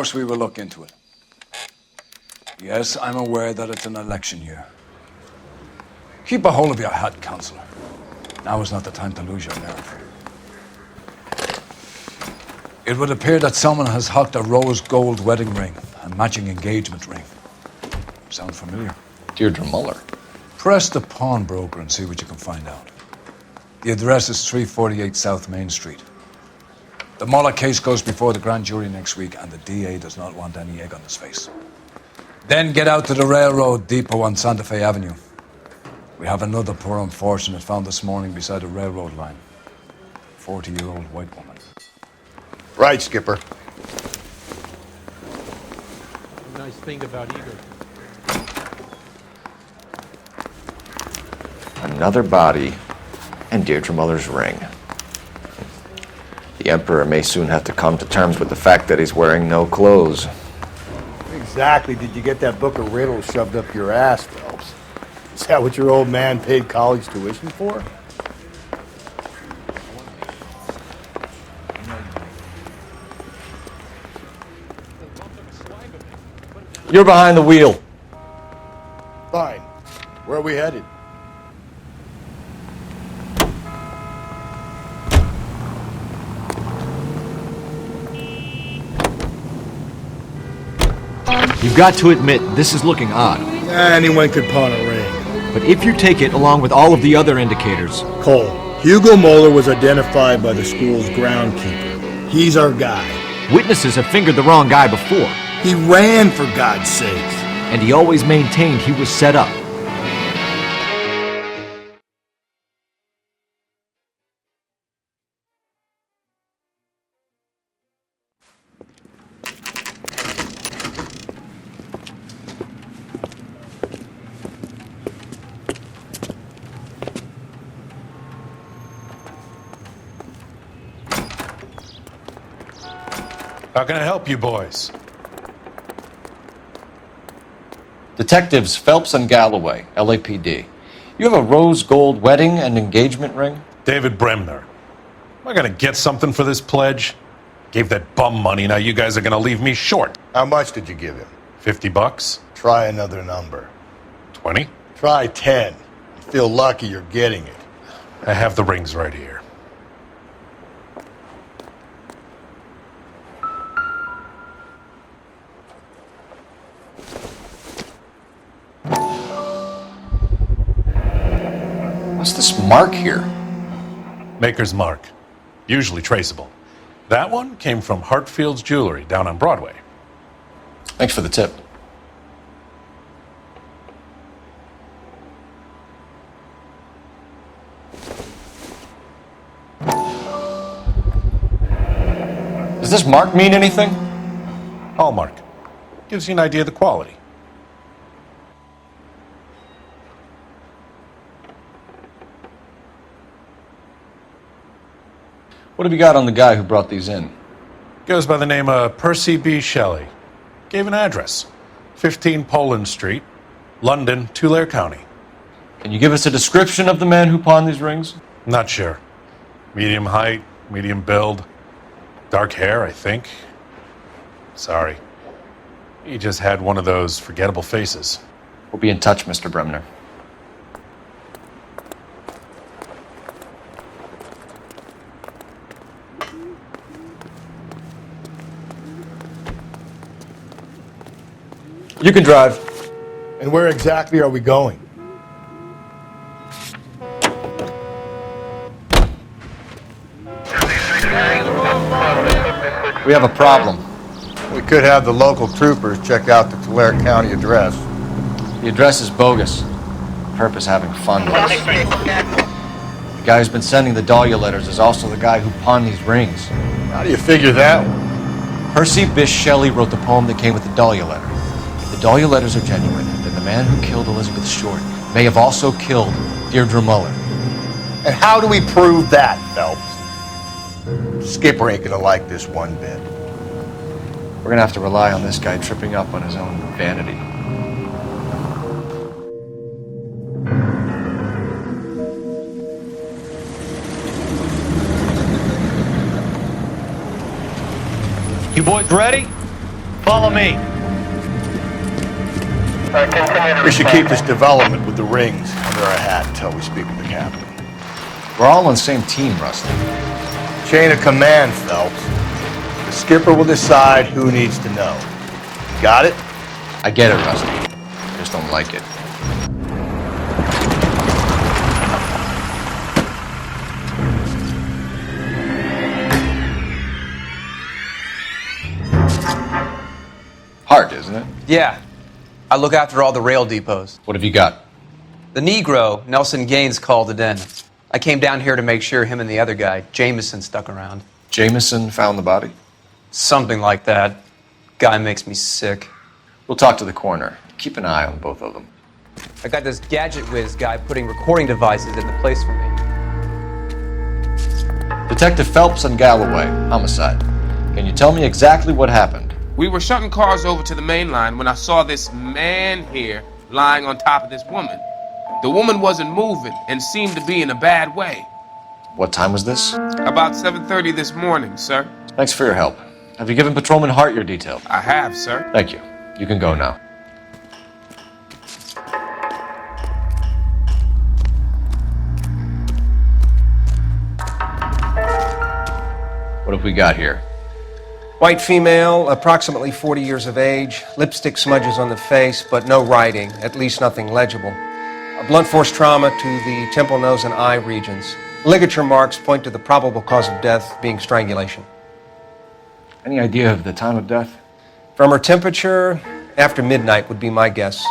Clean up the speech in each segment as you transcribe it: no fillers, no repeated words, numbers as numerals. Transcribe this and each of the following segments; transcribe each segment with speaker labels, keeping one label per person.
Speaker 1: course we will look into it. Yes, I'm aware that it's an election year. Keep a hold of your hat, Counselor. Now is not the time to lose your nerve. It would appear that someone has hocked a rose gold wedding ring and matching engagement ring. Sound familiar?
Speaker 2: Deirdre Muller.
Speaker 1: Press the Pawnbroker and see what you can find out. The address is 348 South Main Street. The Muller case goes before the grand jury next week, and the DA does not want any egg on his face. Then get out to the railroad depot on Santa Fe Avenue. We have another poor unfortunate found this morning beside a railroad line. 40-year-old white woman.
Speaker 3: Right, Skipper.
Speaker 4: A nice thing about Eagle.
Speaker 2: Another body and Deirdre Muller's ring. The Emperor may soon have to come to terms with the fact that he's wearing no clothes.
Speaker 3: Exactly did you get that book of riddles shoved up your ass, Phelps? Is that what your old man paid college tuition for?
Speaker 2: You're behind the wheel.
Speaker 3: Fine. Where are we headed?
Speaker 5: You've got to admit, this is looking odd.
Speaker 3: Anyone could pawn a ring.
Speaker 5: But if you take it along with all of the other indicators...
Speaker 3: Cole, Hugo Moeller was identified by the school's groundkeeper. He's our guy.
Speaker 5: Witnesses have fingered the wrong guy before.
Speaker 3: He ran, for God's sakes.
Speaker 5: And he always maintained he was set up.
Speaker 6: How can I help you boys?
Speaker 2: Detectives Phelps and Galloway, LAPD. You have a rose gold wedding and engagement ring?
Speaker 6: David Bremner. Am I gonna get something for this pledge? Gave that bum money, now you guys are gonna leave me short.
Speaker 3: How much did you give him?
Speaker 6: $50?
Speaker 3: Try another number.
Speaker 6: 20?
Speaker 3: Try 10. You feel lucky you're getting it.
Speaker 6: I have the rings right here.
Speaker 2: What's this mark here?
Speaker 6: Maker's mark. Usually traceable. That one came from Hartfield's Jewelry down on Broadway.
Speaker 2: Thanks for the tip. Does this mark mean anything?
Speaker 6: Hallmark. Gives you an idea of the quality.
Speaker 2: What have you got on the guy who brought these in?
Speaker 6: Goes by the name of Percy B. Shelley. Gave an address. 15 Poland Street, London, Tulare County.
Speaker 2: Can you give us a description of the man who pawned these rings?
Speaker 6: Not sure. Medium height, medium build. Dark hair, I think. Sorry. He just had one of those forgettable faces.
Speaker 2: We'll be in touch, Mr. Bremner. You can drive.
Speaker 3: And where exactly are we going?
Speaker 2: We have a problem.
Speaker 3: We could have the local troopers check out the Tulare County address.
Speaker 2: The address is bogus. Perp is having fun with us. The guy who's been sending the Dahlia letters is also the guy who pawned these rings.
Speaker 3: How do you figure that one?
Speaker 2: Percy Bysshe Shelley wrote the poem that came with the Dahlia letter. If the Dahlia letters are genuine, then the man who killed Elizabeth Short may have also killed Deirdre Muller.
Speaker 3: And how do we prove that, Phelps? Skipper ain't gonna like this one bit.
Speaker 2: We're gonna have to rely on this guy tripping up on his own vanity.
Speaker 5: You boys ready?
Speaker 2: Follow me.
Speaker 3: We should keep this development with the rings under our hat until we speak with the captain.
Speaker 2: We're all on the same team, Rusty.
Speaker 3: Chain of command, Phelps. The skipper will decide who needs to know. Got it?
Speaker 2: I get it, Rusty. I just don't like it. Hard, isn't it?
Speaker 7: Yeah. I look after all the rail depots.
Speaker 2: What have you got?
Speaker 7: The Negro, Nelson Gaines, called it in. I came down here to make sure him and the other guy, Jameson, stuck around.
Speaker 2: Jameson found the body?
Speaker 7: Something like that. Guy makes me sick.
Speaker 2: We'll talk to the coroner. Keep an eye on both of them.
Speaker 7: I got this gadget whiz guy putting recording devices in the place for me.
Speaker 2: Detective Phelps and Galloway, Homicide. Can you tell me exactly what happened?
Speaker 8: We were shutting cars over to the main line when I saw this man here lying on top of this woman. The woman wasn't moving and seemed to be in a bad way.
Speaker 2: What time was this?
Speaker 8: About 7:30 this morning, sir.
Speaker 2: Thanks for your help. Have you given Patrolman Hart your detail?
Speaker 8: I have, sir.
Speaker 2: Thank you. You can go now. What have we got here?
Speaker 9: White female, approximately 40 years of age, lipstick smudges on the face, but no writing, at least nothing legible. A blunt force trauma to the temple, nose, and eye regions. Ligature marks point to the probable cause of death being strangulation.
Speaker 2: Any idea of the time of death?
Speaker 9: From her temperature, after midnight would be my guess.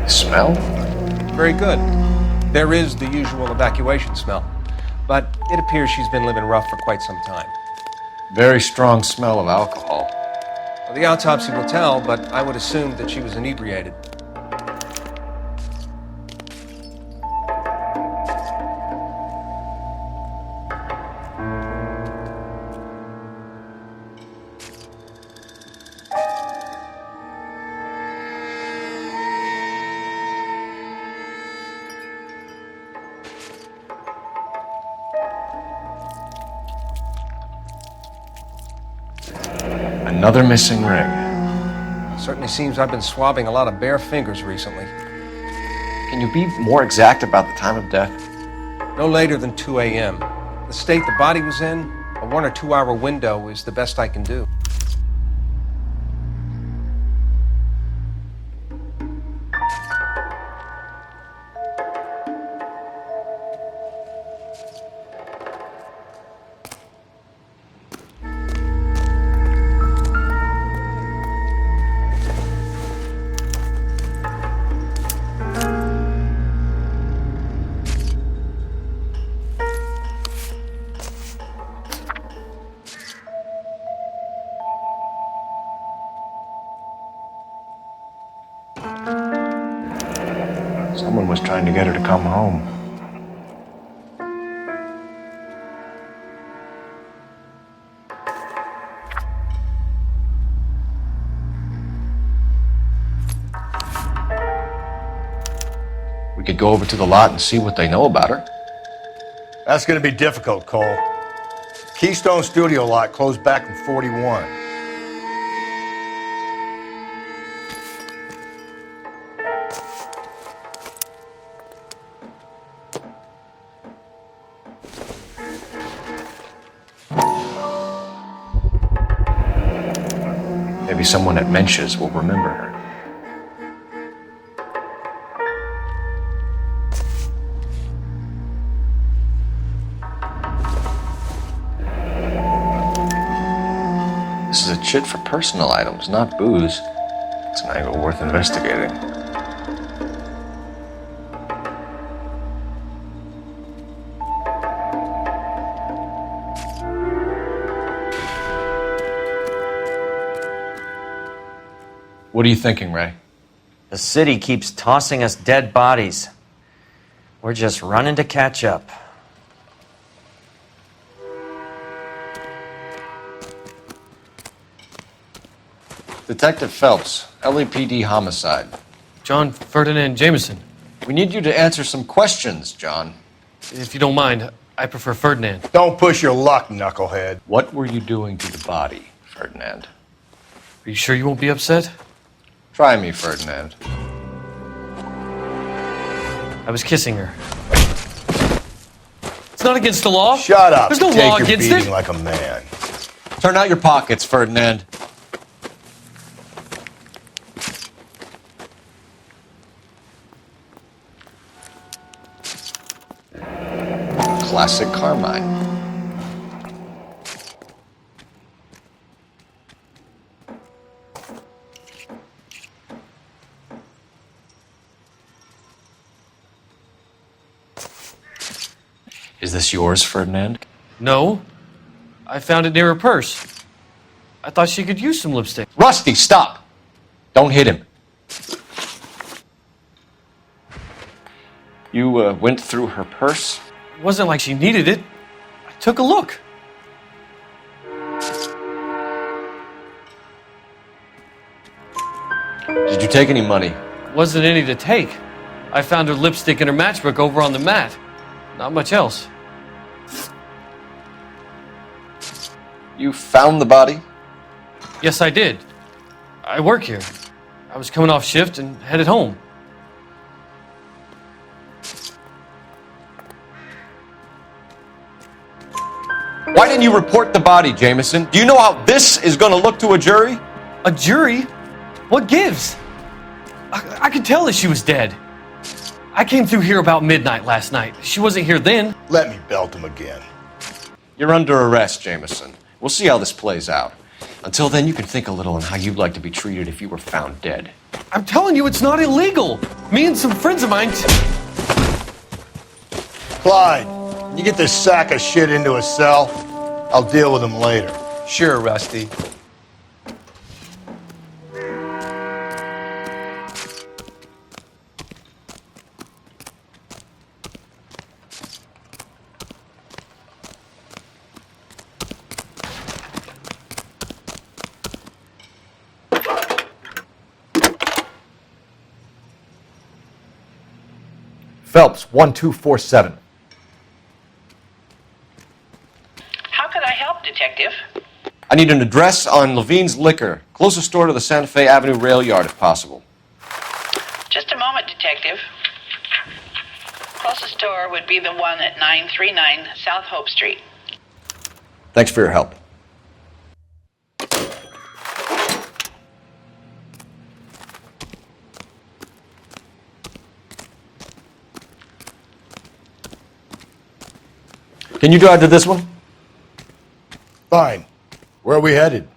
Speaker 2: Smell?
Speaker 9: Very good. There is the usual evacuation smell, but it appears she's been living rough for quite some time.
Speaker 2: Very strong smell of alcohol.
Speaker 9: Well, the autopsy will tell, but I would assume that she was inebriated.
Speaker 2: Another missing ring.
Speaker 9: Certainly seems I've been swabbing a lot of bare fingers recently.
Speaker 2: Can you be more exact about the time of death?
Speaker 9: No later than 2 a.m. The state the body was in, a 1 or 2 hour window is the best I can do.
Speaker 2: Someone was trying to get her to come home. We could go over to the lot and see what they know about her.
Speaker 3: That's going to be difficult, Cole. Keystone Studio lot closed back in 41.
Speaker 2: Maybe someone at Mensch's will remember her. This is a chit for personal items, not booze. It's an angle worth investigating. What are you thinking, Ray?
Speaker 10: The city keeps tossing us dead bodies. We're just running to catch up.
Speaker 2: Detective Phelps, LAPD Homicide.
Speaker 4: John Ferdinand Jameson.
Speaker 2: We need you to answer some questions, John.
Speaker 4: If you don't mind, I prefer Ferdinand.
Speaker 3: Don't push your luck, knucklehead.
Speaker 2: What were you doing to the body, Ferdinand?
Speaker 4: Are you sure you won't be upset?
Speaker 2: Try me, Ferdinand.
Speaker 4: I was kissing her. It's not against the law.
Speaker 3: Shut up.
Speaker 4: There's no
Speaker 3: Take
Speaker 4: law
Speaker 3: your
Speaker 4: against
Speaker 3: beating
Speaker 4: it.
Speaker 3: like a man.
Speaker 2: Turn out your pockets, Ferdinand. Classic Carmine. Is this yours, Ferdinand?
Speaker 4: No. I found it near her purse. I thought she could use some lipstick.
Speaker 2: Rusty, stop! Don't hit him. You went through her purse?
Speaker 4: It wasn't like she needed it. I took a look.
Speaker 2: Did you take any money?
Speaker 4: Wasn't any to take. I found her lipstick and her matchbook over on the mat. Not much else.
Speaker 2: You found the body?
Speaker 4: Yes, I did. I work here. I was coming off shift and headed home.
Speaker 2: Why didn't you report the body, Jameson? Do you know how this is going to look to a jury?
Speaker 4: A jury? What gives? I could tell that she was dead. I came through here about midnight last night. She wasn't here then.
Speaker 3: Let me belt him again.
Speaker 2: You're under arrest, Jameson. We'll see how this plays out. Until then, you can think a little on how you'd like to be treated if you were found dead.
Speaker 4: I'm telling you, it's not illegal. Me and some friends of mine...
Speaker 3: Clyde, you get this sack of shit into a cell. I'll deal with him later.
Speaker 7: Sure, Rusty.
Speaker 5: Phelps, 1247.
Speaker 11: How could I help, Detective?
Speaker 2: I need an address on Levine's Liquor, closest store to the Santa Fe Avenue Railyard, if possible.
Speaker 11: Just a moment, Detective. Closest store would be the one at 939 South Hope Street.
Speaker 2: Thanks for your help. Can you drive to this one?
Speaker 3: Fine. Where are we headed?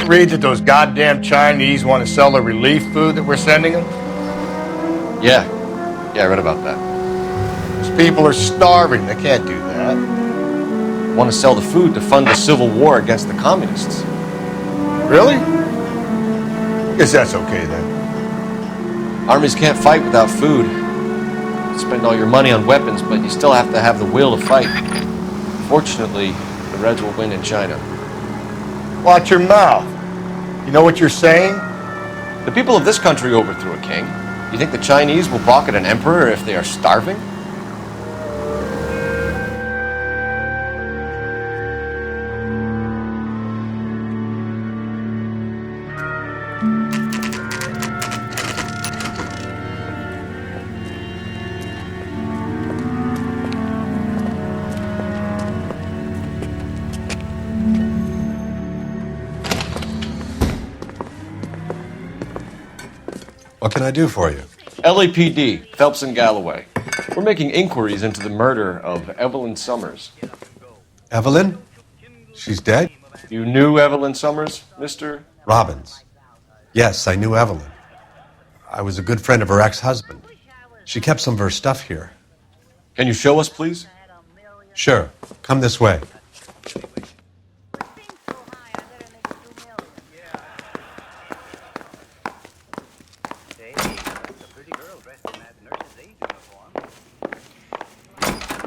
Speaker 3: Read that those goddamn Chinese want to sell the relief food that we're sending them?
Speaker 2: Yeah, I read about that.
Speaker 3: Those people are starving. They can't do that.
Speaker 2: Want to sell the food to fund the civil war against the communists.
Speaker 3: Really? Guess that's okay then.
Speaker 2: Armies can't fight without food. You spend all your money on weapons, but you still have to have the will to fight. Fortunately, the Reds will win in China.
Speaker 3: Watch your mouth. You know what you're saying?
Speaker 2: The people of this country overthrew a king. You think the Chinese will balk at an emperor if they are starving?
Speaker 12: What can I do for you?
Speaker 2: LAPD, Phelps and Galloway. We're making inquiries into the murder of Evelyn Summers.
Speaker 12: Evelyn? She's dead?
Speaker 2: You knew Evelyn Summers, Mr.
Speaker 12: Robbins. Yes, I knew Evelyn. I was a good friend of her ex-husband. She kept some of her stuff here.
Speaker 2: Can you show us, please?
Speaker 12: Sure. Come this way.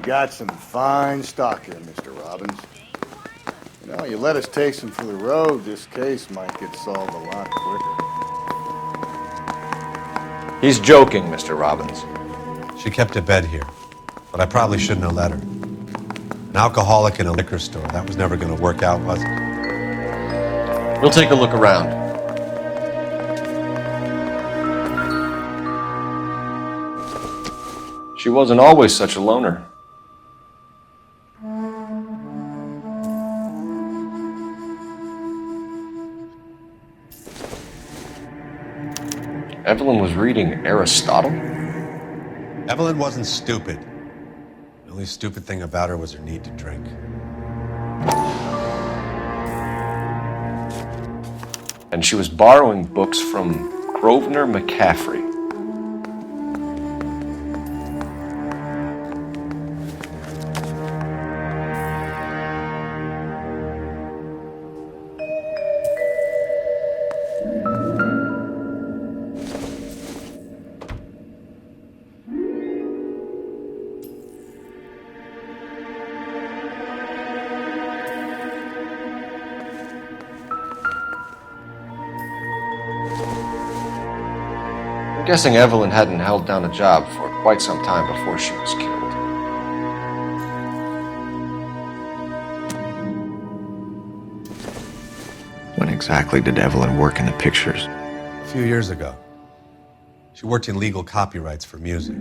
Speaker 3: got some fine stock here, Mr. Robbins. You know, you let us take some for the road, this case might get solved a lot quicker.
Speaker 5: He's joking, Mr. Robbins.
Speaker 12: She kept a bed here, but I probably shouldn't have let her. An alcoholic in a liquor store, that was never going to work out, was it?
Speaker 2: We'll take a look around. She wasn't always such a loner. Evelyn was reading Aristotle?
Speaker 12: Evelyn wasn't stupid. The only stupid thing about her was her need to drink.
Speaker 2: And she was borrowing books from Grosvenor McCaffrey. I'm guessing Evelyn hadn't held down a job for quite some time before she was killed.
Speaker 13: When exactly did Evelyn work in the pictures?
Speaker 12: A few years ago. She worked in legal copyrights for music.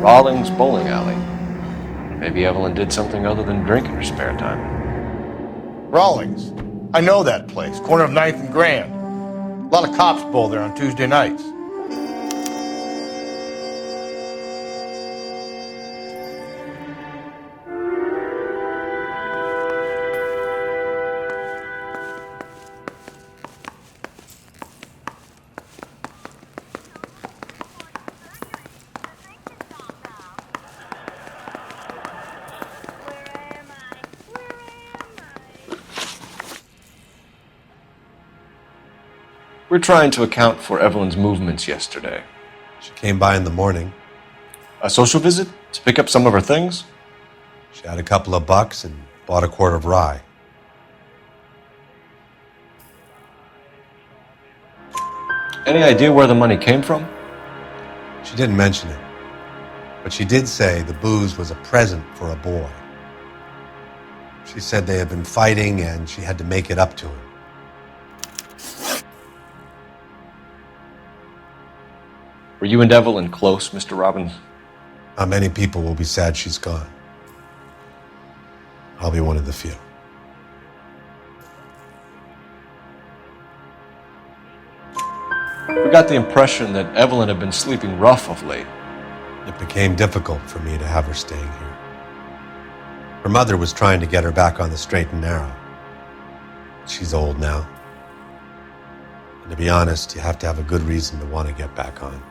Speaker 2: Rawling's bowling alley. Maybe Evelyn did something other than drink in her spare time.
Speaker 3: Rawlings. I know that place, corner of 9th and Grand. A lot of cops bowl there on Tuesday nights.
Speaker 2: We're trying to account for Evelyn's movements yesterday.
Speaker 12: She came by in the morning.
Speaker 2: A social visit? To pick up some of her things?
Speaker 12: She had a couple of bucks and bought a quart of rye.
Speaker 2: Any idea where the money came from?
Speaker 12: She didn't mention it, but she did say the booze was a present for a boy. She said they had been fighting and she had to make it up to him.
Speaker 2: Were you and Evelyn close, Mr. Robbins?
Speaker 12: Not many people will be sad she's gone. I'll be one of the few.
Speaker 2: We got the impression that Evelyn had been sleeping rough of late.
Speaker 12: It became difficult for me to have her staying here. Her mother was trying to get her back on the straight and narrow. She's old now. And to be honest, you have to have a good reason to want to get back on.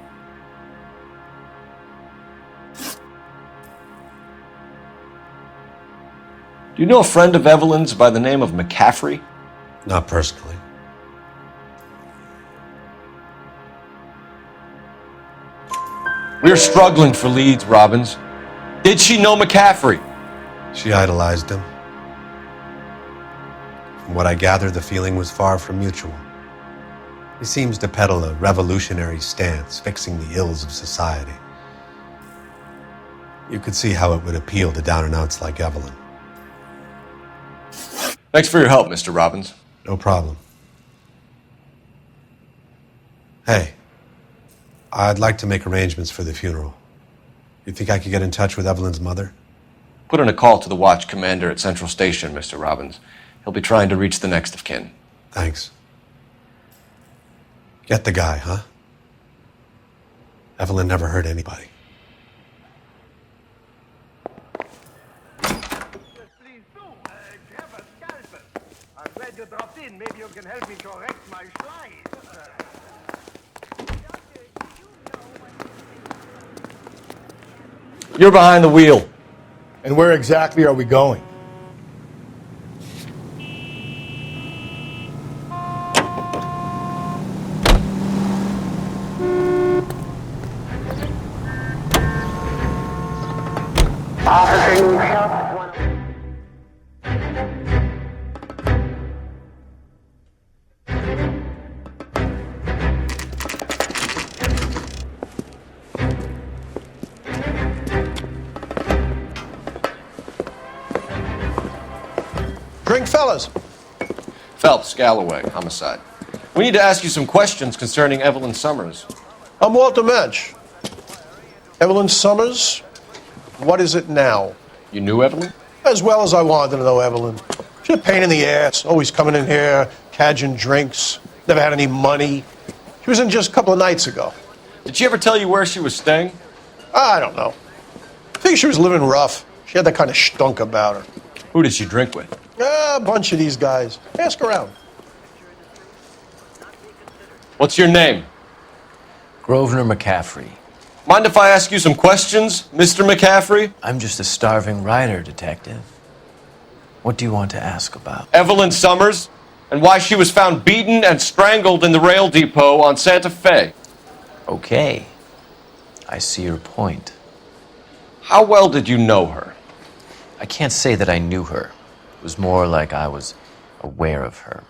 Speaker 2: Do you know a friend of Evelyn's by the name of McCaffrey?
Speaker 12: Not personally.
Speaker 2: We're struggling for leads, Robbins. Did she know McCaffrey?
Speaker 12: She idolized him. From what I gather, the feeling was far from mutual. He seems to peddle a revolutionary stance, fixing the ills of society. You could see how it would appeal to down-and-outs like Evelyn.
Speaker 2: Thanks for your help, Mr. Robbins.
Speaker 12: No problem. Hey, I'd like to make arrangements for the funeral. You think I could get in touch with Evelyn's mother?
Speaker 2: Put in a call to the watch commander at Central Station, Mr. Robbins. He'll be trying to reach the next of kin.
Speaker 12: Thanks. Get the guy, huh? Evelyn never hurt anybody.
Speaker 3: I'm glad you dropped in. Maybe you can help me correct my slide.
Speaker 2: You're behind the wheel.
Speaker 3: And where exactly are we going?
Speaker 9: Drink, fellas.
Speaker 2: Phelps, Galloway, Homicide. We need to ask you some questions concerning Evelyn Summers.
Speaker 9: I'm Walter Mensch. Evelyn Summers, what is it now?
Speaker 2: You knew Evelyn?
Speaker 9: As well as I wanted to know Evelyn. She's a pain in the ass, always coming in here, cadging drinks, never had any money. She was in just a couple of nights ago.
Speaker 2: Did she ever tell you where she was staying?
Speaker 9: I don't know. I think she was living rough. She had that kind of stunk about her.
Speaker 2: Who did she drink with?
Speaker 9: A bunch of these guys. Ask around.
Speaker 2: What's your name?
Speaker 14: Grosvenor McCaffrey.
Speaker 2: Mind if I ask you some questions, Mr. McCaffrey?
Speaker 14: I'm just a starving writer, Detective. What do you want to ask about?
Speaker 2: Evelyn Summers, and why she was found beaten and strangled in the rail depot on Santa Fe.
Speaker 14: Okay. I see your point.
Speaker 2: How well did you know her?
Speaker 14: I can't say that I knew her. It was more like I was aware of her.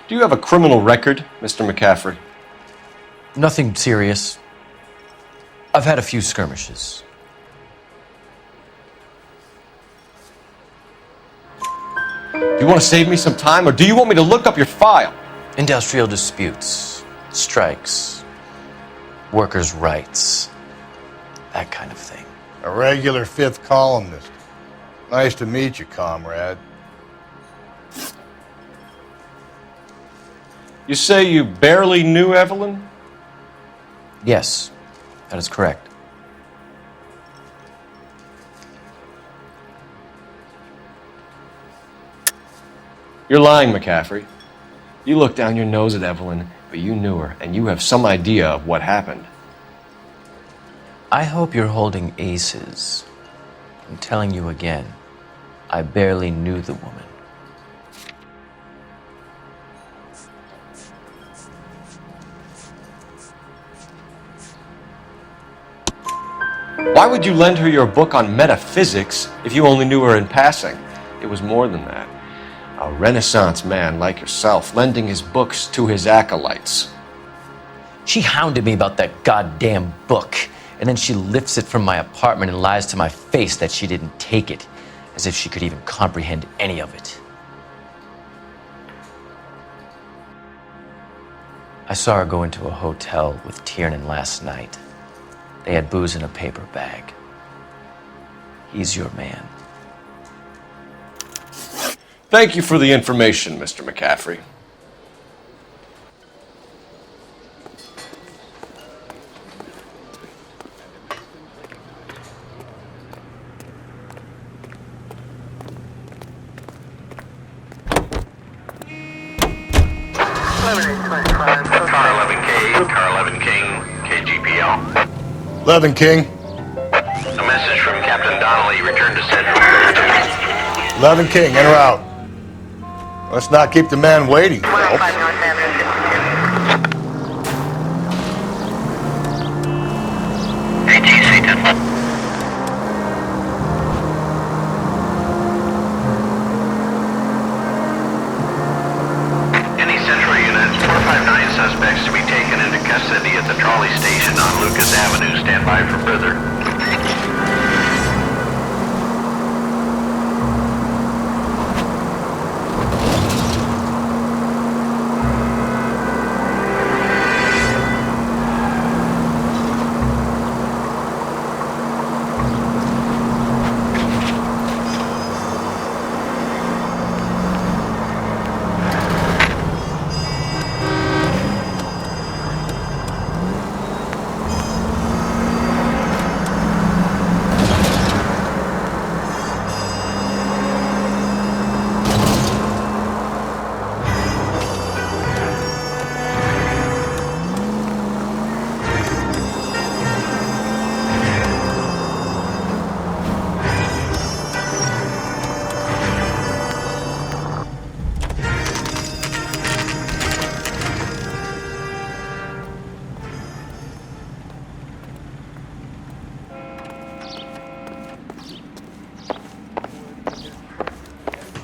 Speaker 2: Do you have a criminal record, Mr. McCaffrey?
Speaker 14: Nothing serious. I've had a few skirmishes.
Speaker 2: Do you want to save me some time, or do you want me to look up your file?
Speaker 14: Industrial disputes, strikes, workers' rights, that kind of thing.
Speaker 3: A regular fifth columnist. Nice to meet you, comrade.
Speaker 2: You say you barely knew Evelyn?
Speaker 14: Yes, that is correct.
Speaker 2: You're lying, McCaffrey. You looked down your nose at Evelyn, but you knew her, and you have some idea of what happened.
Speaker 14: I hope you're holding aces. I'm telling you again, I barely knew the woman.
Speaker 2: Why would you lend her your book on metaphysics if you only knew her in passing? It was more than that. A Renaissance man like yourself lending his books to his acolytes.
Speaker 14: She hounded me about that goddamn book, and then she lifts it from my apartment and lies to my face that she didn't take it, as if she could even comprehend any of it. I saw her go into a hotel with Tiernan last night. They had booze in a paper bag. He's your man.
Speaker 2: Thank you for the information, Mr. McCaffrey.
Speaker 15: Car 11 King, KGPL.
Speaker 3: 11 King.
Speaker 15: A message from Captain Donnelly, return to Central.
Speaker 3: 11 King, in or out? Let's not keep the man waiting.
Speaker 15: Any Central units, 459 suspects to be taken into custody at the trolley station on Lucas Avenue. Stand by for further.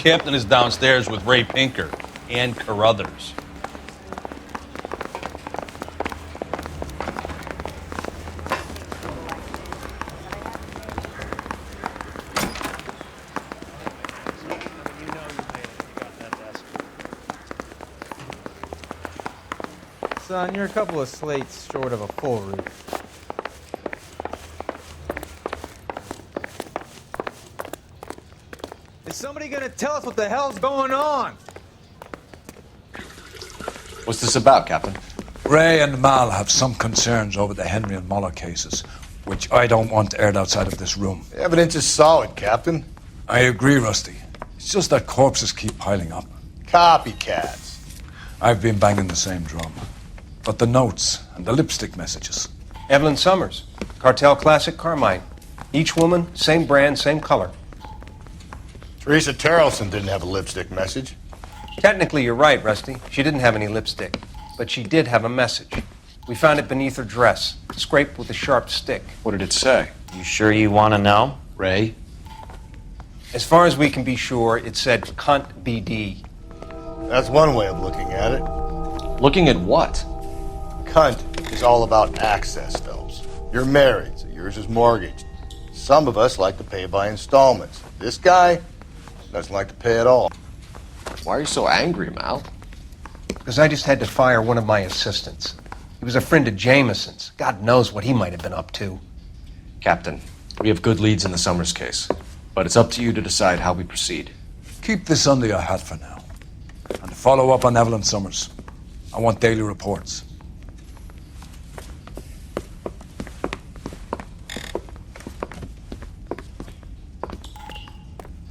Speaker 16: captain is downstairs with Ray Pinker and Carruthers.
Speaker 17: Son, you're a couple of slates short of a full roof. Is somebody gonna tell us what the hell's going on?
Speaker 2: What's this about, Captain?
Speaker 1: Ray and Mal have some concerns over the Henry and Muller cases, which I don't want aired outside of this room.
Speaker 3: The evidence is solid, Captain.
Speaker 1: I agree, Rusty. It's just that corpses keep piling up.
Speaker 3: Copycats.
Speaker 1: I've been banging the same drum. But the notes and the lipstick messages.
Speaker 9: Evelyn Summers, Cartel Classic Carmine. Each woman, same brand, same color.
Speaker 3: Teresa Terrelson didn't have a lipstick message.
Speaker 9: Technically, you're right, Rusty. She didn't have any lipstick, but she did have a message. We found it beneath her dress, scraped with a sharp stick.
Speaker 2: What did it say?
Speaker 14: You sure you want to know?
Speaker 2: Ray?
Speaker 9: As far as we can be sure, it said cunt BD.
Speaker 3: That's one way of looking at it.
Speaker 2: Looking at what?
Speaker 3: Cunt is all about access, Phelps. You're married, so yours is mortgaged. Some of us like to pay by installments. This guy doesn't like to pay at all.
Speaker 2: Why are you so angry, Mal?
Speaker 9: Because I just had to fire one of my assistants. He was a friend of Jameson's. God knows what he might have been up to.
Speaker 2: Captain, we have good leads in the Summers case, but it's up to you to decide how we proceed.
Speaker 1: Keep this under your hat for now. And to follow up on Evelyn Summers, I want daily reports.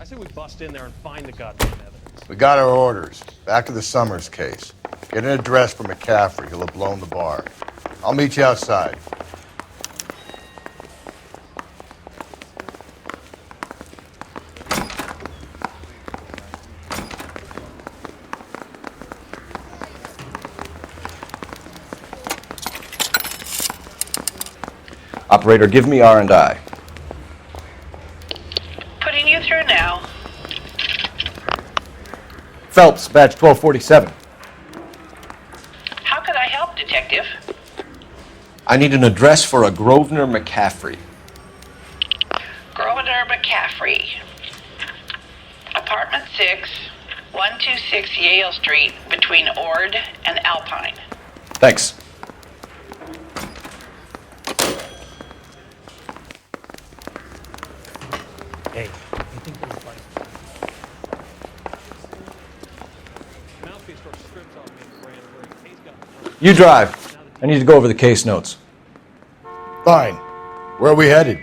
Speaker 4: I say we bust in there and find the goddamn evidence.
Speaker 3: We got our orders. Back to the Summers case. Get an address for McCaffrey. He'll have blown the bar. I'll meet you outside.
Speaker 2: Operator, give me R&I.
Speaker 11: Putting you through now.
Speaker 2: Phelps, badge 1247.
Speaker 11: How could I help, Detective?
Speaker 2: I need an address for a Grosvenor McCaffrey.
Speaker 11: Grosvenor McCaffrey. Apartment 6, 126 Yale Street, between Ord and Alpine.
Speaker 2: Thanks.
Speaker 4: Hey, you think this is funny? Mouthpiece for scripts off me for Grand Jury. Case got
Speaker 2: You drive. I need to go over the case notes.
Speaker 3: Fine. Where are we headed?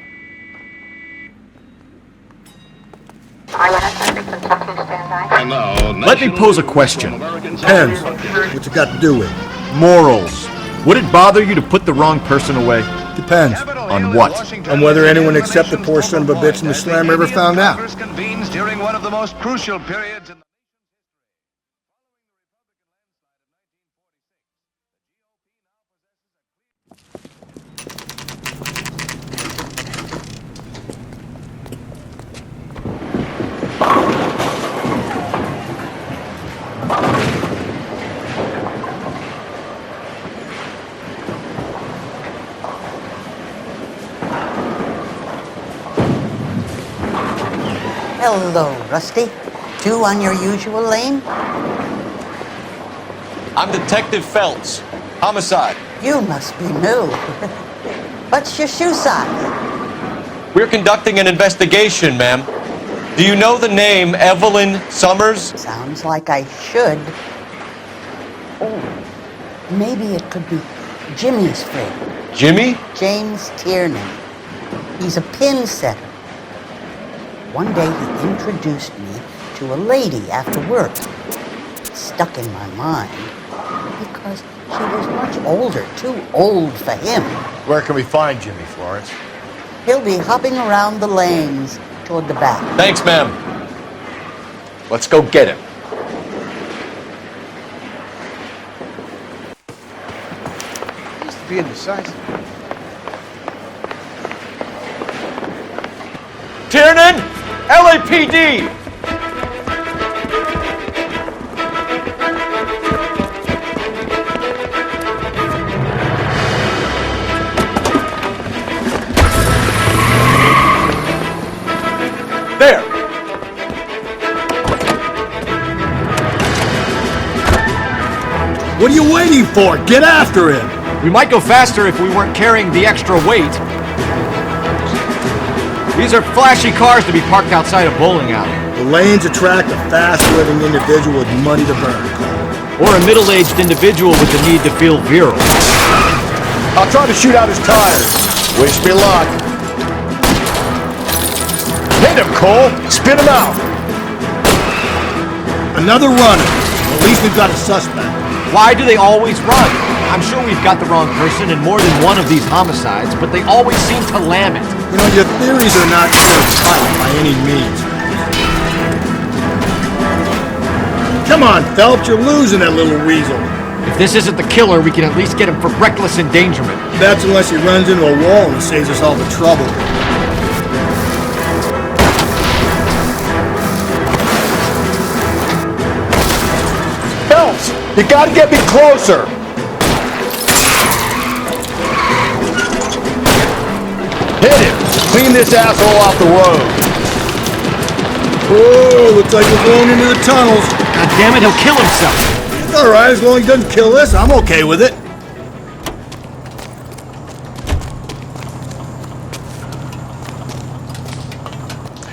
Speaker 18: Let me pose a question.
Speaker 3: Depends. What's it got to do with?
Speaker 18: Morals. Would it bother you to put the wrong person away?
Speaker 3: Depends.
Speaker 18: On what?
Speaker 3: On whether anyone except the poor son of a bitch in the Slammer ever found out.
Speaker 15: Convenes during one of the most crucial periods in the...
Speaker 19: Hello, Rusty. Two on your usual lane?
Speaker 2: I'm Detective Phelps. Homicide.
Speaker 19: You must be new. What's your shoe size?
Speaker 2: We're conducting an investigation, ma'am. Do you know the name Evelyn Summers?
Speaker 19: Sounds like I should. Oh, maybe it could be Jimmy's friend.
Speaker 2: Jimmy?
Speaker 19: James Tiernan. He's a pin setter. One day he introduced me to a lady after work. It stuck in my mind because she was much older, too old for him.
Speaker 3: Where can we find Jimmy, Florence?
Speaker 19: He'll be hopping around the lanes toward the back.
Speaker 2: Thanks, ma'am. Let's go get him.
Speaker 3: He used to be indecisive.
Speaker 2: Tiernan! LAPD!
Speaker 18: What are you waiting for? Get after him!
Speaker 5: We might go faster if we weren't carrying the extra weight. These are flashy cars to be parked outside a bowling alley.
Speaker 18: The lanes attract a fast-living individual with money to burn.
Speaker 5: Or a middle-aged individual with the need to feel virile.
Speaker 3: I'll try to shoot out his tires. Wish me luck. Hit him, Cole. Spin him out.
Speaker 18: Another runner. At least we've got a suspect.
Speaker 5: Why do they always run? I'm sure we've got the wrong person in more than one of these homicides, but they always seem to lam it.
Speaker 18: You know, your theories are not so tight by any means. Come on, Phelps, you're losing that little weasel.
Speaker 5: If this isn't the killer, we can at least get him for reckless endangerment.
Speaker 18: That's unless he runs into a wall and saves us all the trouble.
Speaker 3: Phelps, you gotta get me closer. Hit him. Clean this asshole off the road.
Speaker 18: Oh, looks like we're going into the tunnels.
Speaker 5: God damn it, he'll kill himself.
Speaker 18: It's all right, as long as he doesn't kill us, I'm okay with it.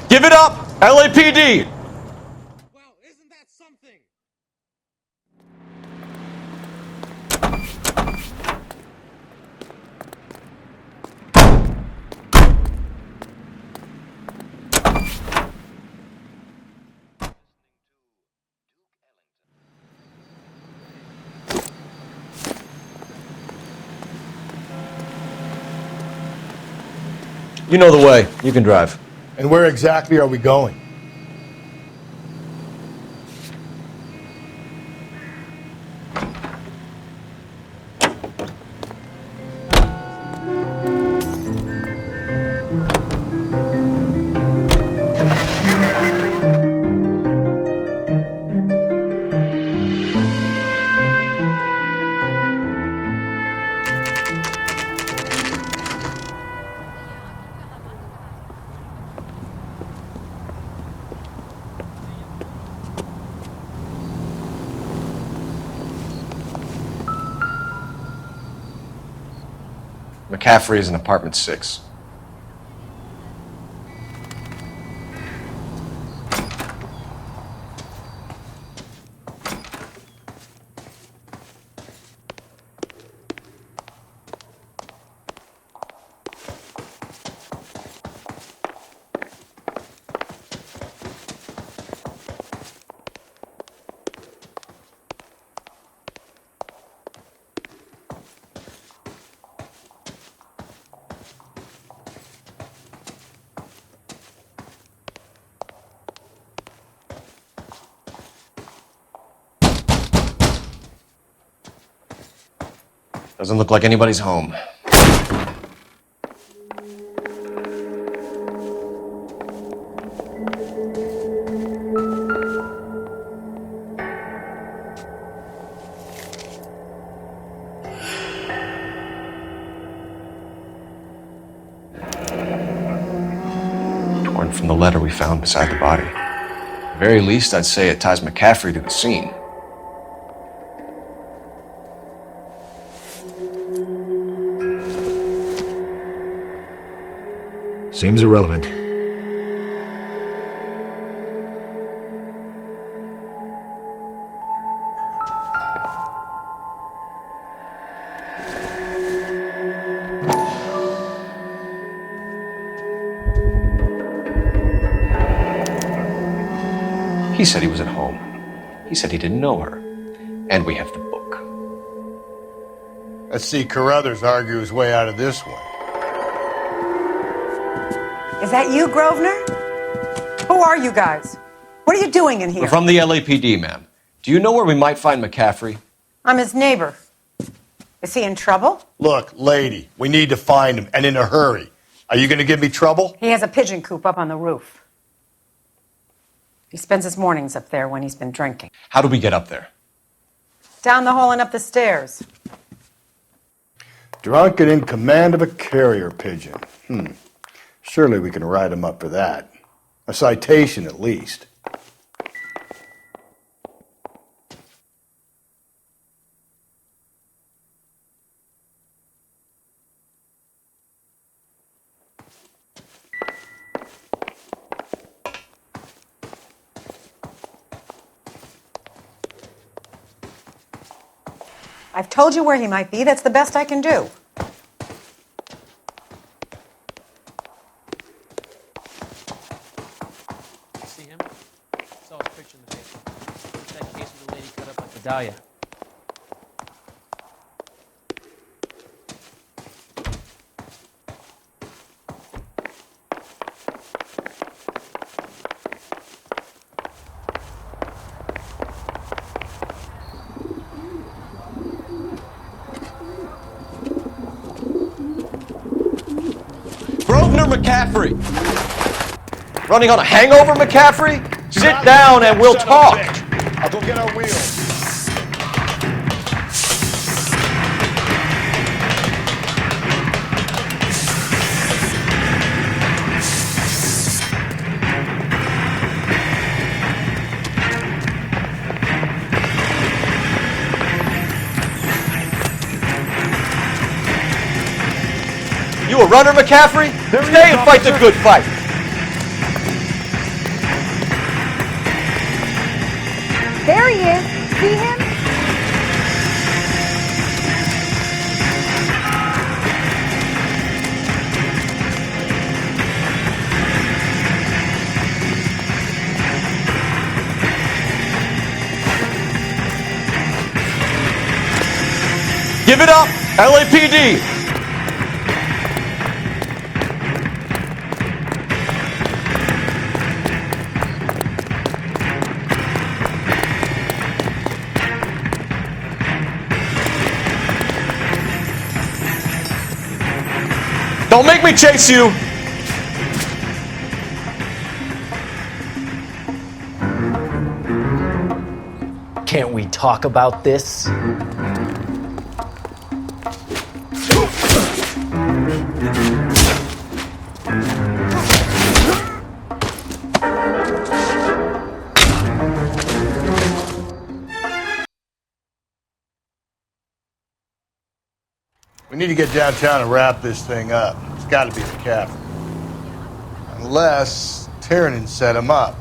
Speaker 2: Give it up, LAPD! You know the way. You can drive.
Speaker 3: And where exactly are we going?
Speaker 2: McCaffrey is in apartment 6. Doesn't look like anybody's home. Torn from the letter we found beside the body. At the very least, I'd say it ties McCaffrey to the scene.
Speaker 18: Seems irrelevant.
Speaker 2: He said he was at home. He said he didn't know her. And we have the book.
Speaker 3: Let's see Carruthers argue his way out of this one.
Speaker 20: Is that you, Grosvenor? Who are you guys? What are you doing in here?
Speaker 2: We're from the LAPD, ma'am. Do you know where we might find McCaffrey?
Speaker 20: I'm his neighbor. Is he in trouble?
Speaker 3: Look, lady, we need to find him, and in a hurry. Are you going to give me trouble?
Speaker 20: He has a pigeon coop up on the roof. He spends his mornings up there when he's been drinking.
Speaker 2: How do we get up there?
Speaker 20: Down the hall and up the stairs.
Speaker 3: Drunk and in command of a carrier pigeon. Surely we can write him up for that. A citation, at least.
Speaker 20: I've told you where he might be. That's the best I can do.
Speaker 4: See him? Saw his picture in the paper. It's that case with the lady cut up like the Dahlia.
Speaker 2: McCaffrey! Running on a hangover, McCaffrey? Sit down and we'll talk.
Speaker 3: I'll go get our wheels.
Speaker 2: You a runner, McCaffrey? Stay and fight the good fight.
Speaker 20: There he is. See him?
Speaker 2: Give it up, LAPD. Don't make me chase you!
Speaker 14: Can't we talk about this?
Speaker 3: We need to get downtown and wrap this thing up. It's got to be McCaffrey. Unless Tiernan set him up.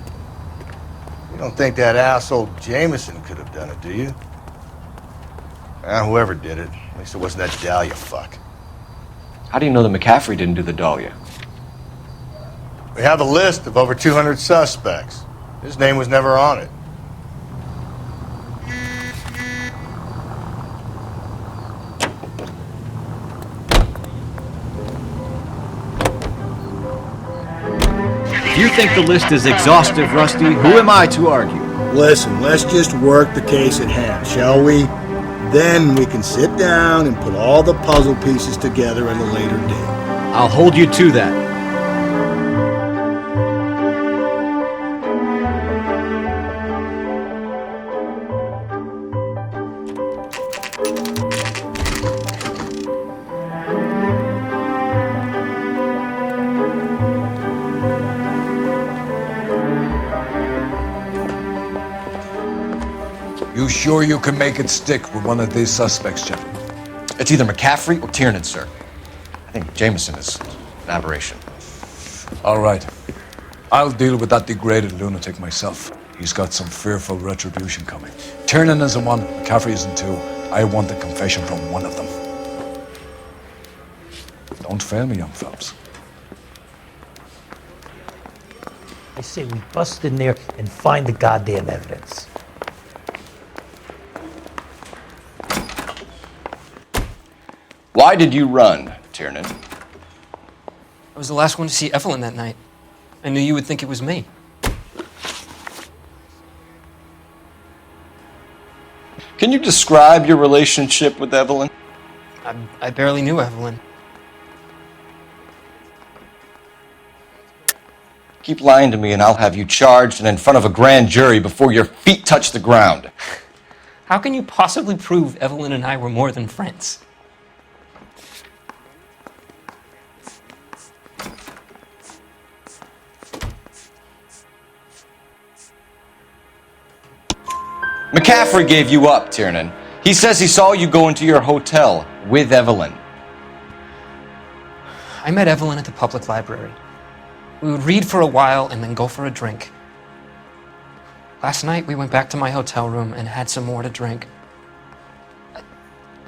Speaker 3: You don't think that asshole Jameson could have done it, do you? Whoever did it. At least it wasn't that Dahlia fuck.
Speaker 2: How do you know that McCaffrey didn't do the Dahlia?
Speaker 3: We have a list of over 200 suspects. His name was never on it.
Speaker 5: If you think the list is exhaustive, Rusty, who am I to argue?
Speaker 21: Listen, let's just work the case at hand, shall we? Then we can sit down and put all the puzzle pieces together at a later date.
Speaker 5: I'll hold you to that.
Speaker 1: You sure you can make it stick with one of these suspects, gentlemen?
Speaker 2: It's either McCaffrey or Tiernan, sir. I think Jameson is an aberration.
Speaker 1: All right. I'll deal with that degraded lunatic myself. He's got some fearful retribution coming. Tiernan isn't one, McCaffrey isn't two. I want the confession from one of them. Don't fail me, young fellows.
Speaker 22: I say we bust in there and find the goddamn evidence.
Speaker 2: Why did you run, Tiernan?
Speaker 4: I was the last one to see Evelyn that night. I knew you would think it was me.
Speaker 2: Can you describe your relationship with Evelyn?
Speaker 4: I barely knew Evelyn.
Speaker 2: Keep lying to me and I'll have you charged and in front of a grand jury before your feet touch the ground.
Speaker 4: How can you possibly prove Evelyn and I were more than friends?
Speaker 2: McCaffrey gave you up, Tiernan. He says he saw you go into your hotel with Evelyn.
Speaker 4: I met Evelyn at the public library. We would read for a while and then go for a drink. Last night we went back to my hotel room and had some more to drink.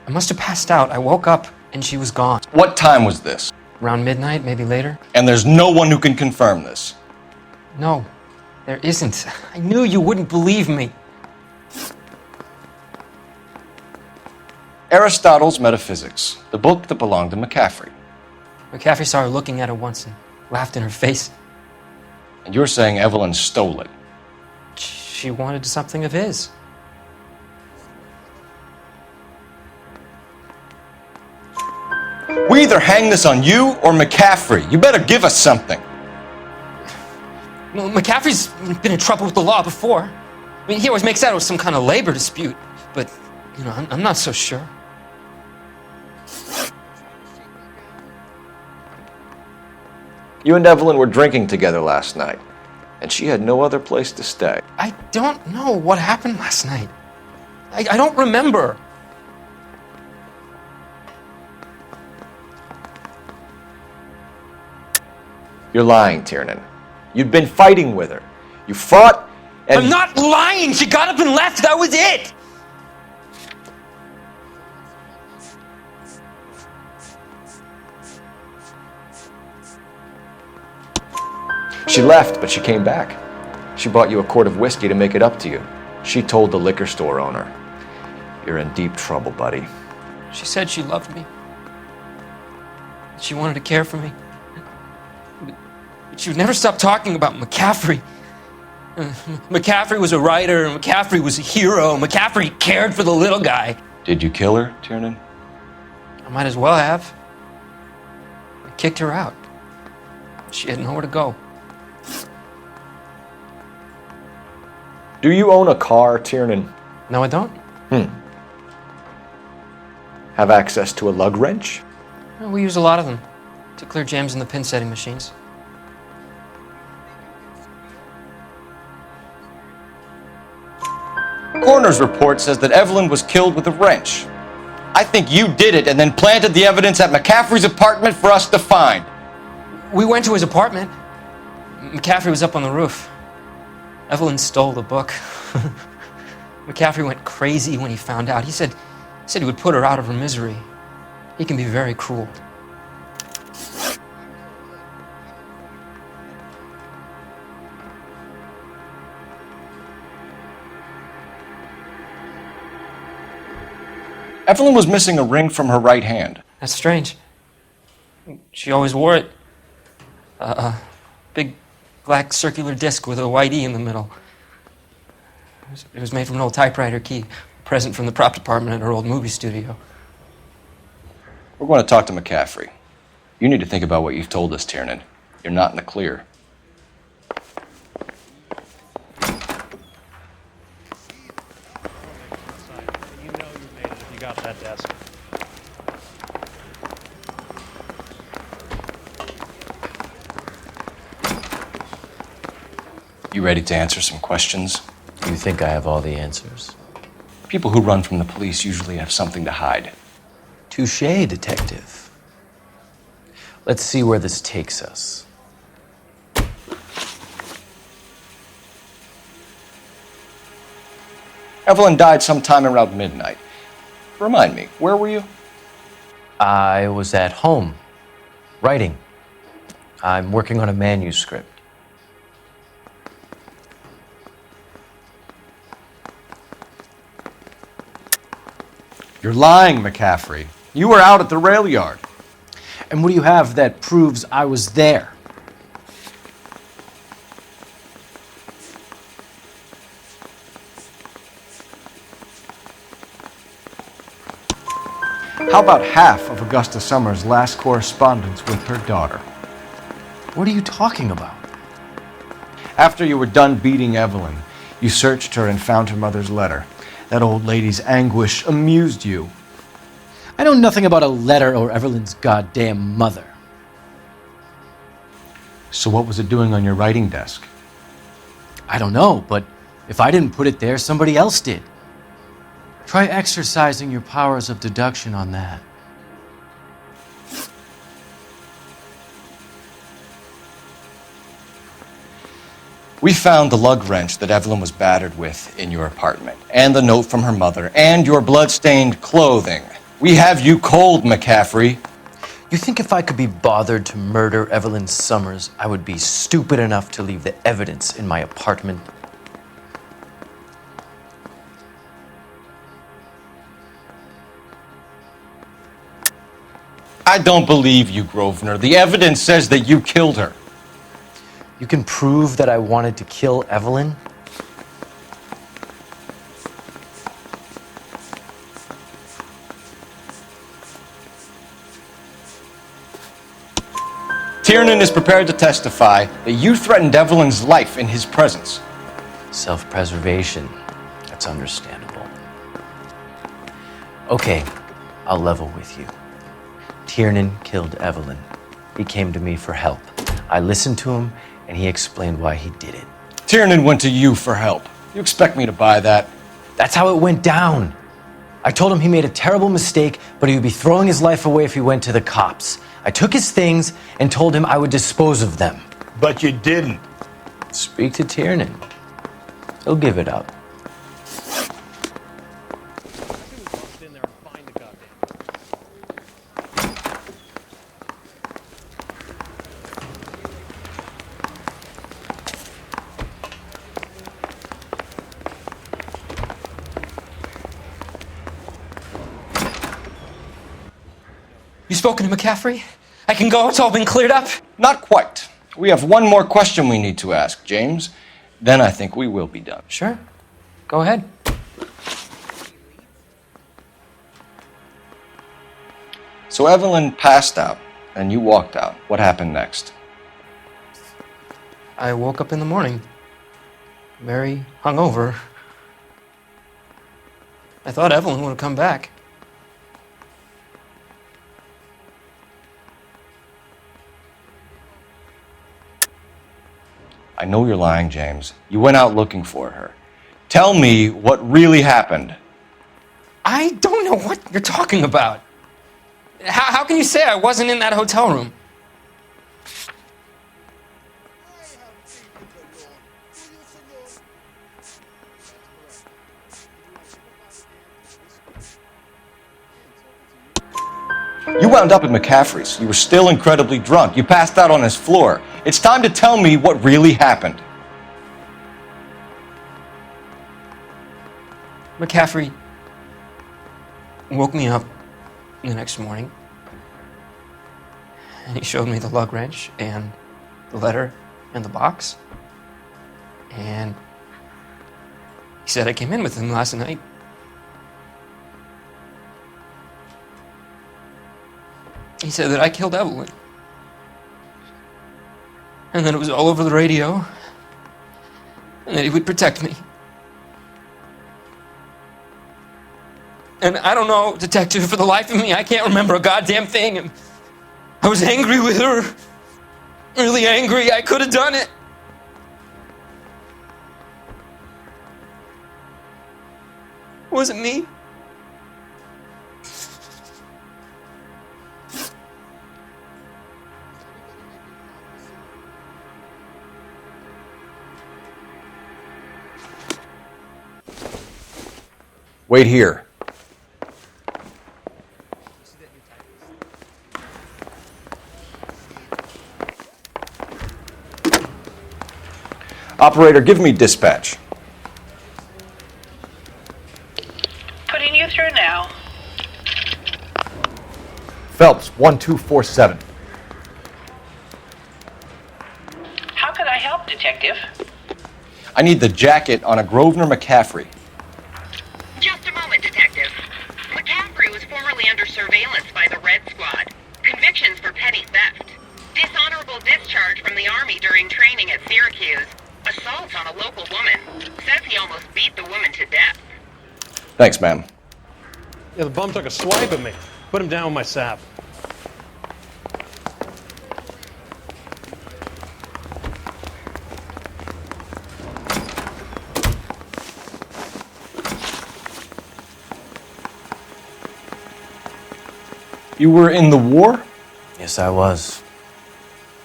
Speaker 4: I must have passed out. I woke up and she was gone.
Speaker 2: What time was this?
Speaker 4: Around midnight, maybe later.
Speaker 2: And there's no one who can confirm this.
Speaker 4: No, there isn't. I knew you wouldn't believe me.
Speaker 2: Aristotle's Metaphysics, the book that belonged to McCaffrey.
Speaker 4: McCaffrey saw her looking at it once and laughed in her face.
Speaker 2: And you're saying Evelyn stole it?
Speaker 4: She wanted something of his.
Speaker 2: We either hang this on you or McCaffrey. You better give us something.
Speaker 4: Well, McCaffrey's been in trouble with the law before. I mean, he always makes out it was some kind of labor dispute, but, you know, I'm not so sure.
Speaker 2: You and Evelyn were drinking together last night, and she had no other place to stay.
Speaker 4: I don't know what happened last night. I don't remember.
Speaker 2: You're lying, Tiernan. You'd been fighting with her. You fought, and...
Speaker 4: I'm not lying! She got up and left! That was it!
Speaker 2: She left, but she came back. She bought you a quart of whiskey to make it up to you. She told the liquor store owner. You're in deep trouble, buddy.
Speaker 4: She said she loved me. She wanted to care for me. But she would never stop talking about McCaffrey. McCaffrey was a writer, and McCaffrey was a hero. McCaffrey cared for the little guy.
Speaker 2: Did you kill her, Tiernan?
Speaker 4: I might as well have. I kicked her out. She had nowhere to go.
Speaker 2: Do you own a car, Tiernan?
Speaker 4: No, I don't.
Speaker 2: Have access to a lug wrench?
Speaker 4: Well, we use a lot of them to clear jams in the pin setting machines.
Speaker 2: Coroner's report says that Evelyn was killed with a wrench. I think you did it and then planted the evidence at McCaffrey's apartment for us to find.
Speaker 4: We went to his apartment. McCaffrey was up on the roof. Evelyn stole the book. McCaffrey went crazy when he found out. He said he would put her out of her misery. He can be very cruel.
Speaker 2: Evelyn was missing a ring from her right hand.
Speaker 4: That's strange. She always wore it. Big black circular disc with a white E in the middle. It was made from an old typewriter key, a present from the prop department at our old movie studio.
Speaker 2: We're going to talk to McCaffrey. You need to think about what you've told us, Tiernan. You're not in the clear.
Speaker 6: You got that desk.
Speaker 2: You ready to answer some questions?
Speaker 14: You think I have all the answers?
Speaker 2: People who run from the police usually have something to hide.
Speaker 14: Touché, detective. Let's see where this takes us.
Speaker 2: Evelyn died sometime around midnight. Remind me, where were you?
Speaker 14: I was at home, writing. I'm working on a manuscript.
Speaker 5: You're lying, McCaffrey. You were out at the Railyard.
Speaker 22: And what do you have that proves I was there?
Speaker 5: How about half of Augusta Summers' last correspondence with her daughter?
Speaker 22: What are you talking about?
Speaker 5: After you were done beating Evelyn, you searched her and found her mother's letter. That old lady's anguish amused you.
Speaker 22: I know nothing about a letter or Evelyn's goddamn mother.
Speaker 5: So what was it doing on your writing desk?
Speaker 22: I don't know, but if I didn't put it there, somebody else did. Try exercising your powers of deduction on that.
Speaker 2: We found the lug wrench that Evelyn was battered with in your apartment, and the note from her mother, and your blood-stained clothing.
Speaker 5: We have you cold, McCaffrey.
Speaker 14: You think if I could be bothered to murder Evelyn Summers, I would be stupid enough to leave the evidence in my apartment?
Speaker 5: I don't believe you, Grosvenor. The evidence says that you killed her.
Speaker 14: You can prove that I wanted to kill Evelyn?
Speaker 5: Tiernan is prepared to testify that you threatened Evelyn's life in his presence.
Speaker 14: Self-preservation. That's understandable. Okay, I'll level with you. Tiernan killed Evelyn. He came to me for help. I listened to him, and he explained why he did it.
Speaker 5: Tiernan went to you for help. You expect me to buy that?
Speaker 14: That's how it went down. I told him he made a terrible mistake, but he would be throwing his life away if he went to the cops. I took his things and told him I would dispose of them.
Speaker 21: But you didn't.
Speaker 14: Speak to Tiernan. He'll give it up.
Speaker 4: You spoken to McCaffrey? I can go, it's all been cleared up?
Speaker 5: Not quite. We have one more question we need to ask, James. Then I think we will be done.
Speaker 4: Sure. Go ahead.
Speaker 5: So Evelyn passed out, and you walked out. What happened next?
Speaker 4: I woke up in the morning, very hungover. I thought Evelyn would have come back.
Speaker 5: I know you're lying, James. You went out looking for her. Tell me what really happened.
Speaker 4: I don't know what you're talking about. How can you say I wasn't in that hotel room?
Speaker 5: You wound up at McCaffrey's. You were still incredibly drunk. You passed out on his floor. It's time to tell me what really happened.
Speaker 4: McCaffrey woke me up the next morning, and he showed me the lug wrench and the letter and the box, and he said I came in with him last night. He said that I killed Evelyn, and that it was all over the radio, and that he would protect me. And I don't know, detective, for the life of me, I can't remember a goddamn thing. And I was angry with her. Really angry. I could have done it. Was it me?
Speaker 5: Wait here. Operator, give me dispatch.
Speaker 11: Putting you through now.
Speaker 18: Phelps, 1247.
Speaker 11: How could I help, detective?
Speaker 5: I need the jacket on a Grosvenor McCaffrey.
Speaker 8: Just a moment, detective. McCaffrey was formerly under surveillance by the Red Squad. Convictions for petty theft. Dishonorable discharge from the Army during training at Syracuse. Assault on a local woman. Says he almost beat the woman to death.
Speaker 5: Thanks, ma'am.
Speaker 6: Yeah, the bum took a swipe at me. Put him down with my sap.
Speaker 5: You were in the war?
Speaker 14: Yes, I was.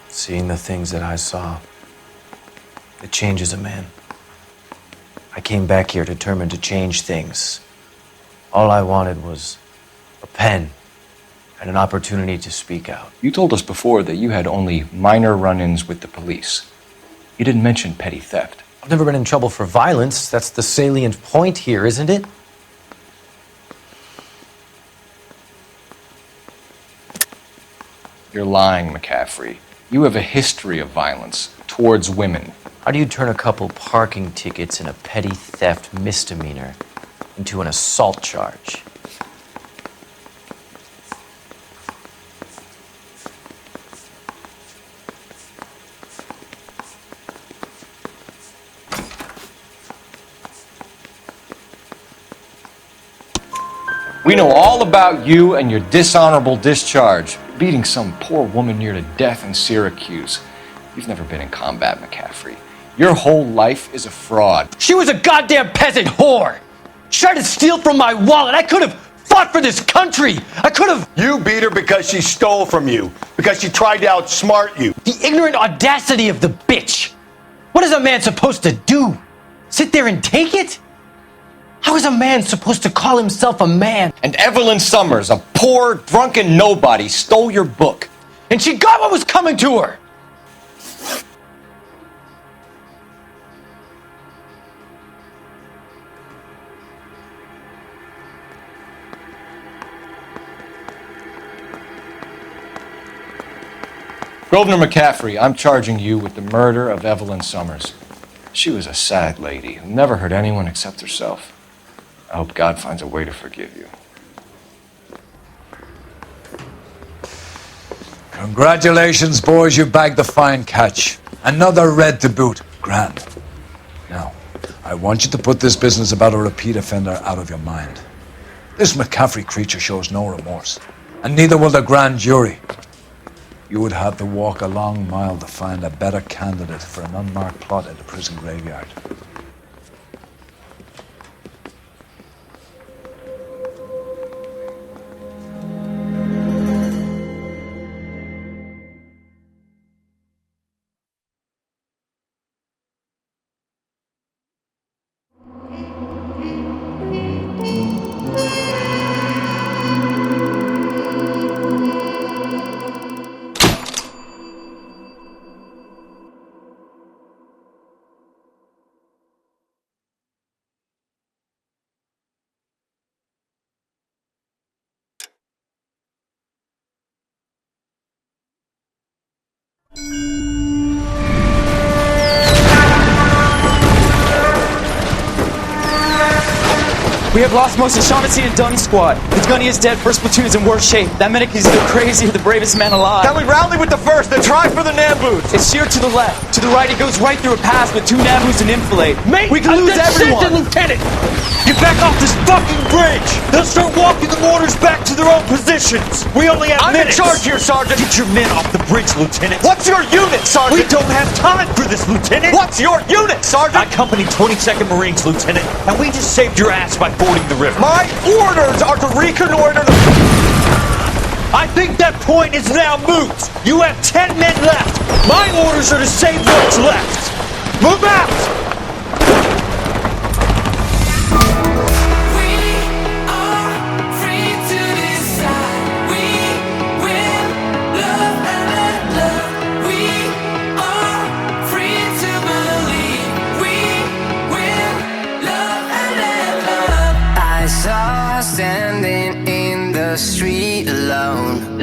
Speaker 14: Seeing the things that I saw. It changes a man. I came back here determined to change things. All I wanted was
Speaker 22: A pen. And an opportunity to speak out.
Speaker 2: You told us before that you had only minor run-ins with the police. You didn't mention petty theft.
Speaker 22: I've never been in trouble for violence. That's the salient point here, isn't it?
Speaker 2: You're lying, McCaffrey. You have a history of violence towards women.
Speaker 22: How do you turn a couple parking tickets and a petty theft misdemeanor into an assault charge?
Speaker 2: We know all about you and your dishonorable discharge, beating some poor woman near to death in Syracuse. You've never been in combat, McCaffrey. Your whole life is a fraud.
Speaker 22: She was a goddamn peasant whore! She tried to steal from my wallet. I could have fought for this country! I could have...
Speaker 3: You beat her because she stole from you, because she tried to outsmart you.
Speaker 22: The ignorant audacity of the bitch! What is a man supposed to do? Sit there and take it? How is a man supposed to call himself a man?
Speaker 2: And Evelyn Summers, a poor, drunken nobody, stole your book.
Speaker 22: And she got what was coming to her!
Speaker 2: Grosvenor McCaffrey, I'm charging you with the murder of Evelyn Summers. She was a sad lady who never hurt anyone except herself. I hope God finds a way to forgive you.
Speaker 1: Congratulations, boys, you bagged the fine catch. Another red to boot. Grand. Now, I want you to put this business about a repeat offender out of your mind. This McCaffrey creature shows no remorse, and neither will the grand jury. You would have to walk a long mile to find a better candidate for an unmarked plot at the prison graveyard.
Speaker 7: We have lost most of Shaughnessy and Dunn's squad. The gunny is dead, first platoon is in worse shape. That medic is either crazy or the bravest man alive.
Speaker 5: Can we rally with the first and try for the Nambus?
Speaker 7: It's sheer to the left. To the right, it goes right through a pass with 2 Nambus and Infilade.
Speaker 10: Mate,
Speaker 7: we can lose everyone.
Speaker 10: Lieutenant! Get back off this fucking bridge! They'll start walking the mortars back to their own positions! We only have minutes!
Speaker 5: I'm in charge here, Sergeant!
Speaker 10: Get your men off the bridge, Lieutenant!
Speaker 5: What's your unit, Sergeant?
Speaker 10: We don't have time for this, Lieutenant!
Speaker 5: What's your unit, Sergeant?
Speaker 10: I company 22nd Marines, Lieutenant, and we just saved your ass by fording the river.
Speaker 5: My orders are to reconnoiter the...
Speaker 10: I think that point is now moot! You have 10 men left! My orders are to save what's left! Move out!
Speaker 23: Standing in the street alone.